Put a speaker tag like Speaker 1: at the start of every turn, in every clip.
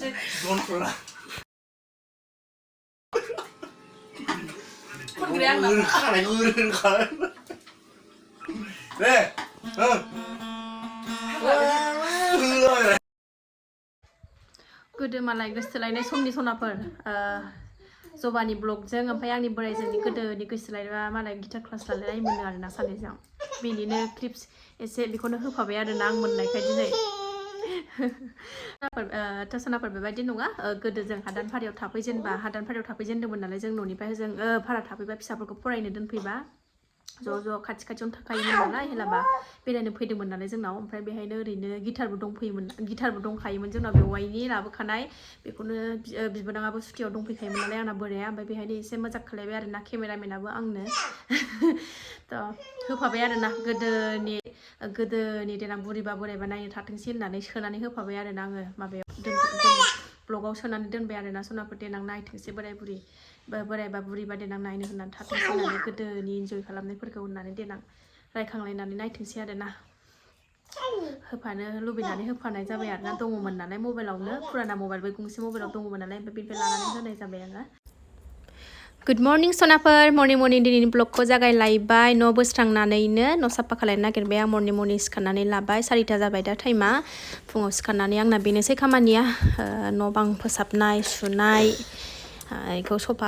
Speaker 1: Don't
Speaker 2: Con ghiang nào?
Speaker 1: Nè,
Speaker 3: गोदो मालाय गोसोलायनाय समनि सनाफोर जबानि ब्लगजों ओमफ्राय आंनि बोराइजोंनि गोदोनि गोसोलायबा मालाय गिटार क्लास लालायलायोमोन आरोना सानैजों बेनिनो क्लिप्स एसे बेखौनो होफाबाय आरोना आं मोननायखाय दिनै सनाफोर बेबायदि नङा गोदो जों हादान फारियाव थाफैजेनदोंमोन नालाय जों न'निफ्राय जों भारा थाफैबा फिसाफोरखौ फरायनो दोनफैबा ज' खाथि खाथियावनो थाखायोमोन नालाय हेलाबा बेरायनो फैदोंमोन नालाय जोंनाव ओमफ्राय बेहायनो ओरैनो गिटारबो दंखायोमोन जोंनाव बेवाइनि लाबोखानाय बेखौनो बिबोनाङाबो सुटियाव दंफैखायोमोन नालाय आंना बोराया ओमफ्राय बेहायनो एसे मजाक खालायबाय आरोना केमेरामेनाबो आंनो थ' होफाबाय आरोना गोदोनि देनां बोरायबा नायनो थाथोंसै होननानै सोनानै होफाबाय आरोना आङो माबायाव ब्लगाव सोनानै दोनबाय आरोना सनाफोर देनां नायथोंसै बोरायबा बुरिबा देनां नायनो होननानै थाथोंसै होननानै गोदोनि इन्जय खालामनायफोरखौ होननानै देनां रायखांलायनानै नायथोंसै आरोना होफानो लुबैनानै होफानाय जाबाय आरोना दङमोन नालाय मबाइलावनो फुराना मबाइल गंसे मबाइलाव दङमोन नालाय ओमफ्राय बेनिफ्राय लानानै होनाय जाबाय आरोना गुड मर्निं सनाफोर मर्निं दिनैनि ब्लगखौ जागायलायबाय न' बोस्रांनानैनो न' साफा खालायनो नागिरबाय आं मर्निं सिखारनानै लाबाय 4टा जाबाय दा टाइमा फुङाव सिखारनानै आंना बेनोसै खामानिया न' बां फोसाबनाय सुनाय बेखौ सफा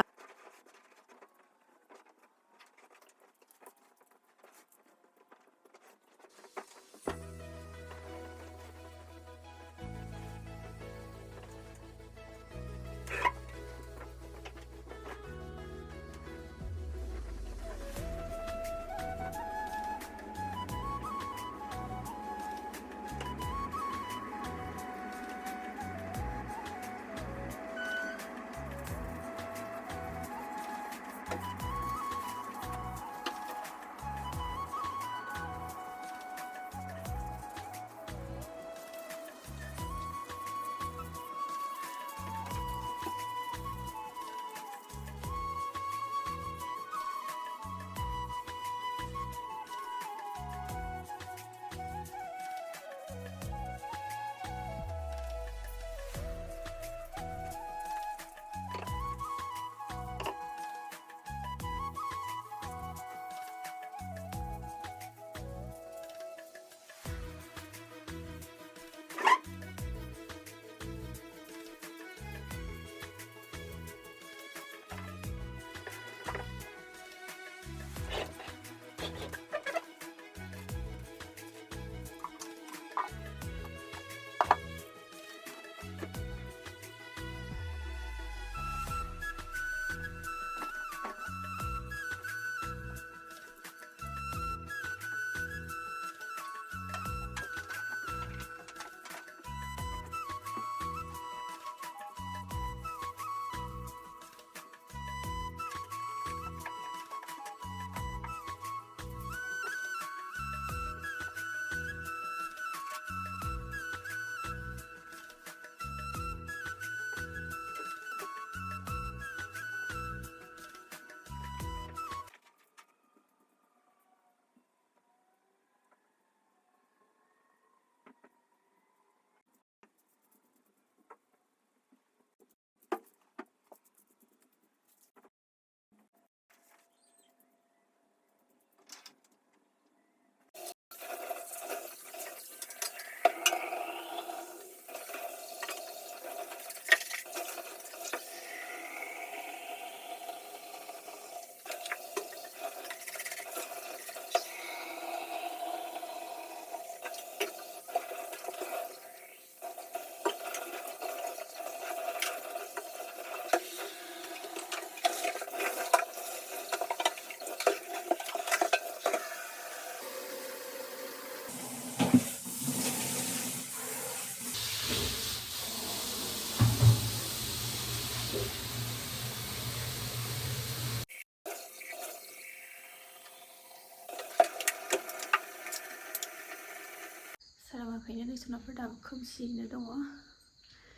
Speaker 3: सोराङाखैनो दै सनाफोर दाबो खोमसियैनो दङ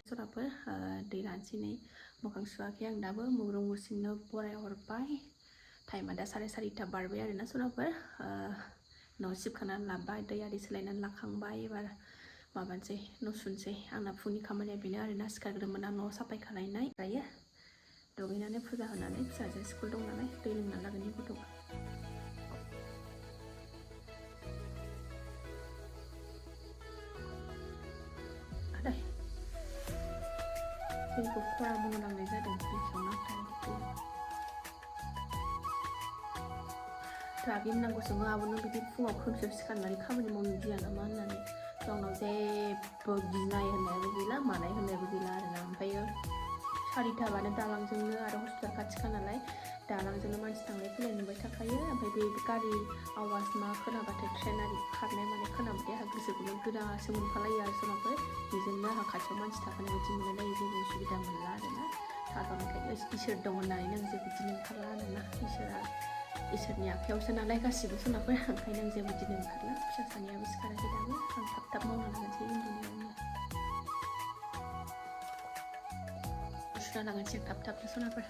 Speaker 3: सनाफोर दै रानसैनै मोखां सुवाखै आं दाबो मुग्रं मुरसिंनो बरायहरबाय टाइमा दा 4:30 बारबाय आरोना सनाफोर न' सिबखांनानै लाबाय दै आरि सोलायनानै लाखांबाय एबार माबानोसै न' सुनोसै आंना फुंनि खामानिया बेनो आरोना सिखारग्रोमोन आं न'आव साफाय खालायनाय दायो दुगैनानै फुजा होनानै फिसाजो स्कुल दं नालाय दै लोंना लागोननि गथ'आ आदै दैखौ खरा मावनांनाय जादों दैखौ नांथाय दाबि होननांगौसो आब'नो बिदि फुङाव खोमसियाव सिखारनानै खामानि मावनो गिया नामा होननानै गावनाव जेबो गिनाय होननायबो गैला मानाय होननायबो गैला आरोना ओमफ्रायो 4:00बानो दालांजोंनो आरो हस्पिटाल खाथिखा नालाय दालांजोंनो मानसि थांलाय फैलाय नुबाय थाखायो ओमफ्राय बे गारि आवाज मा खोनाबाथाय ट्रेन आरि खारनाय मानाय खोनाबाथाय आंहा गोसोखौनो गोरासो मोनफालायो आरो सोरनावबो बेजोंनो आंहा खाथियाव मानसि थाखानाय बायदि मोनलाय जेबो उसुबिदा मोनला आरोना थाबानायखाय इसोर दं होननानै आं जेबो गिनो ओंखारला आरोना इसोरनि आखायावसो नालाय गासिबो सोनाबफोर ओंखायनो आं जेबो गिनो ओंखारला फिसा सानैयाबो सिखाराखै दाबो आं थाब मावना लानोसै उन्दुनायावनो सुना लानोसै थाब सनाफोर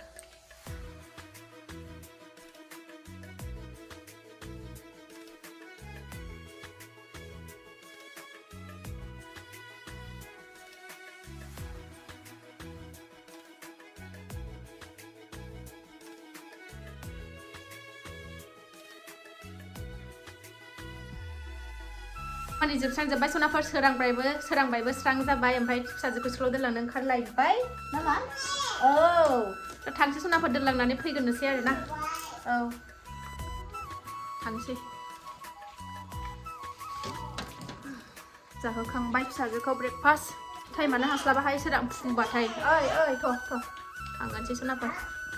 Speaker 3: खामानि जोबस्रांजोब्बाय सनाफोर सोरांबायबो स्रां जाबाय ओमफ्राय फिसाजोखौ स्कुलाव दोनलांनो ओंखारलायबाय नामा औ थांसै सनाफोर दोनलांनानै फैग्रोनोसै आरोना औ थांसै जाहोखांबाय फिसाजोखौ ब्रेकफास्ट टाइमानो हास्लाबाहाय सोरां फुंबाथाय ओइ थ' थांगोनसै सनाफोर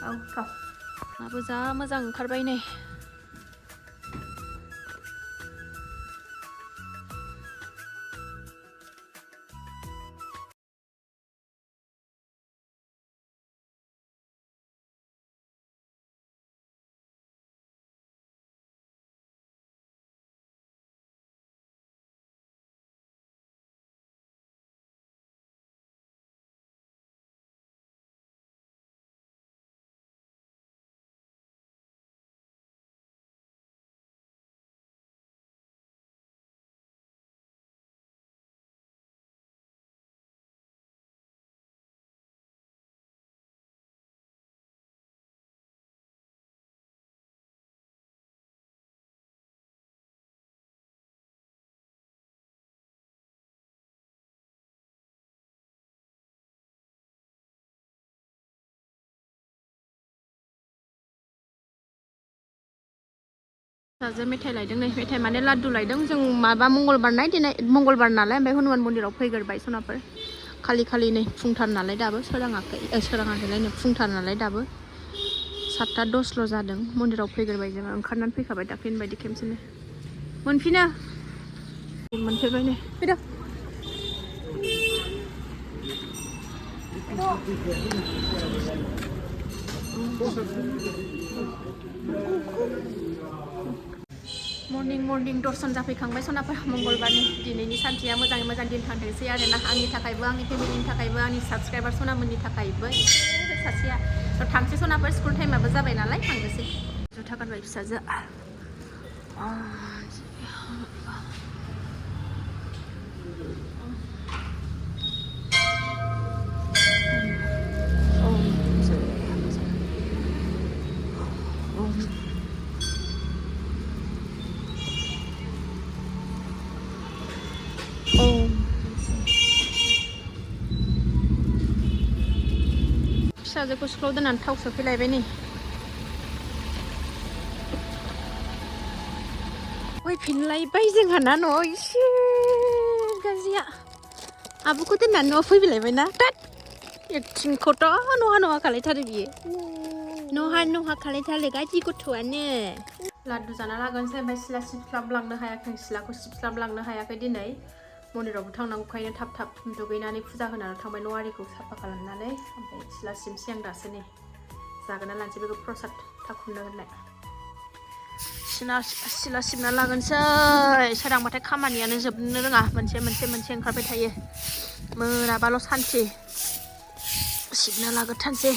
Speaker 3: औ थ' आबो जा मोजां ओंखारबाय नै फिसाजो मेथाइ लायदों नै मेथाइ माने लादु लायदों जों माबा मंगलबार दिनै मंगलबार नालाय ओमफ्राय हनुमान मन्दिराव फैग्रोबाय सनाफोर खालि नै फुंथार नालाय दाबो सोराङाखैलायनो फुंथार नालाय दाबो 7:10 जादों मन्दिराव फैग्रोबाय जोङो ओंखारनानै फैखाबाय दाख्लैनि बायदि खेमसेनो मोनफिनो मोनफैबाय नै फैदो मर्निं दर्शन जाफैखांबाय सनाफोर मंगलबारनि दिनैनि सानसेया मोजाङै मोजां दिन थांथोंसै आरोना आंनि थाखायबो आंनि फेमिलिनि थाखायबो आंनि साबस्क्राइबार सनामोननि थाखायबो सासेया थांसै सनाफोर स्कुल टाइमाबो जाबाय नालाय थांनोसै जुथा गानबाय फिसाजो फिसाजोखौ स्कुलाव दोननानै थाव सोफैलायबाय नै फैफिनलायबाय जोंहाना न'आव एसे गाज्रिया आब'खौ दोननानै न'आव फैफिनलायबाय ना एक्टिंखौथ' नहा खालायथारो बियो नहा खालायथारो गाज्रि गथ'आनो लादु जाना लागोनसै ओमफ्राय सिला सिबस्लाबलांनो हायाखै सिलाखौ सिबस्लाबलांनो हायाखै दिनै मन्दिरावबो थांनांगौखायनो थाब दुगैनानै फुजा होनानै थांबाय न' आरिखौ साफा खालामनानै ओमफ्राय सिला सिबसै आं दासो नै जागोना लानोसै बेखौ प्रसाद थाखुमनो होननाय सिला सिबना लागोनसै सोरांबाथाय खामानियानो जोबनो रोङा मोनसे ओंखारबाय थायो मोनाबाल' सान्थि सिबना लाग्रोथारसै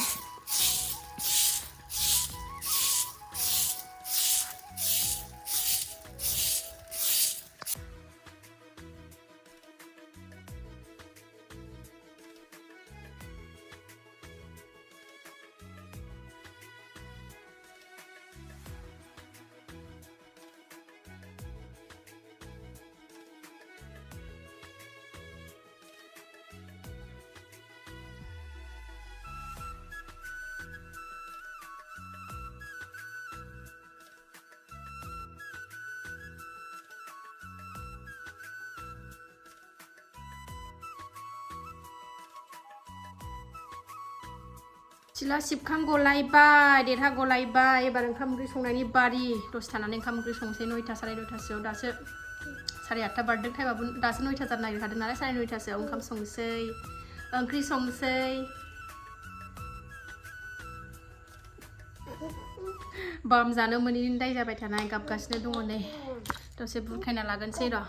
Speaker 3: सिला सिबखां गलायबाय देरहा गलायबाय एबार ओंखाम ओंख्रि संनायनि बारि दसे थानानै ओंखाम ओंख्रि संसै 9टा साराय 9टासोआव दासो साराय 8टा बारदों टाइमाबो दासो 9टा जानो नागिरखादों नालाय साराय 9टासोआव ओंखाम संसै ओंख्रि संसै बाम जानो मोनैनि दाय जाबाय थानाय गाबगासिनो दङ नै दसे बुरखायना लागोनसै र'